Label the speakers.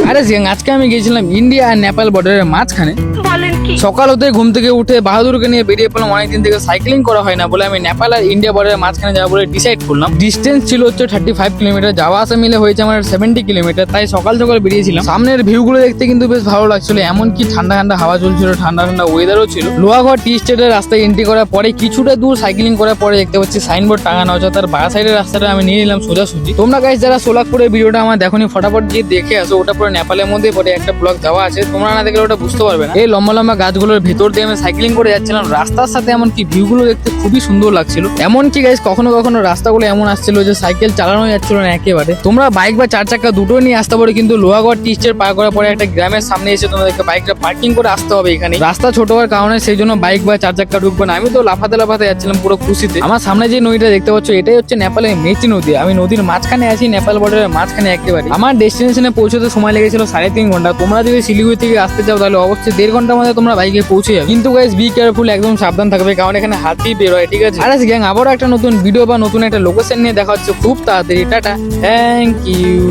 Speaker 1: আরে আজকে আমি গিয়েছিলাম ইন্ডিয়া আর নেপাল বর্ডারের মাঝখানে। সকাল হতে ঘুম থেকে উঠে বাহাদুরকে নিয়ে বেরিয়ে পড়লাম। অনেকদিন থেকে সাইক্লিং করা হয় না বলে আমি নেপাল আর ইন্ডিয়া বর্ডারের মাঝখানে যাবো বলে ডিসাইড করলাম। ডিস্টেন্স ছিল হচ্ছে 35 কিলোমিটার, যাওয়া আসা মিলে হয়েছে আমার 70 কিলোমিটার। তাই সকাল সকাল বেরিয়েছিলাম। সামনের ভিউ গুলো দেখতে কিন্তু বেশ ভালো লাগছিল, এমনকি ঠান্ডা ঠান্ডা হাওয়া চলছিল, ঠান্ডা ঠান্ডা ওয়েদারও ছিল। লোহাগড় টি স্টেটের রাস্তায় এন্ট্রি করার পরে কিছুটা দূর সাইক্লিং করার পরে দেখতে পাচ্ছি সাইনবোর্ড টাঙানো আছে, তার বাঁ সাইডের রাস্তাটা আমি নিয়ে নিলাম সোজাসুজি। তোমরা গাইস যারা সোলাপুরের ভিডিওটা আমার দেখোনি, ফটাফট গিয়ে দেখে আসো, ওটা পুরো নেপালের মধ্যে পরে একটা ব্লগ দেওয়া আছে, তোমরা না দেখলে ওটা বুঝতে পারবে না। এই লম্বা লম্বা গাছগুলোর ভেতর দিয়ে আমি সাইক্লিং করে যাচ্ছিলাম, রাস্তার সাথে এমনকি ভিউ গুলো দেখতে খুবই সুন্দর লাগছিল। এমনকি গাইস কখনো কখনো রাস্তাগুলো এমন আসছিল যে সাইকেল চালানো যাচ্ছিল না একেবারে। তোমরা বাইক বা চার চাকা দুটো নিয়ে আসতে পারো, কিন্তু লোহাগড় টি স্টেট পার করার পরে একটা গ্রামের সামনে এসে তোমাদেরকে বাইকটা পার্কিং করে আসতে হবে। এখানে রাস্তা ছোট হওয়ার কারণে সেই জন্য বাইক বা চার চাকা ঢুকবে না। আমি তো লাফাতে লাফাতে যাচ্ছিলাম পুরো খুশিতে। আমার সামনে যে নদীটা দেখতে পাচ্ছ এটাই হচ্ছে নেপালের মেচি নদী। আমি নদীর মাঝখানে আছি, নেপাল বর্ডারের মাঝখানে একেবারে। আমার ডেস্টিনেশনে পৌঁছতে সময় লেগেছিল 3.5 ঘন্টা। তোমরা যদি শিলিগুড়ি থেকে আসতে চাও তাহলে অবশ্যই 1.5 ঘন্টার মধ্যে তোমরা বাইকে পৌঁছে যাবে। কিন্তু গাইস বি কেয়ারফুল, একদম সাবধান থাকবে, কারণ এখানে হাতি বের হয়, ঠিক আছে? আর গ্যাং আবারও একটা নতুন ভিডিও বা নতুন একটা লোকেশন নিয়ে দেখা হচ্ছে খুব তাড়াতাড়ি। Tata, thank you.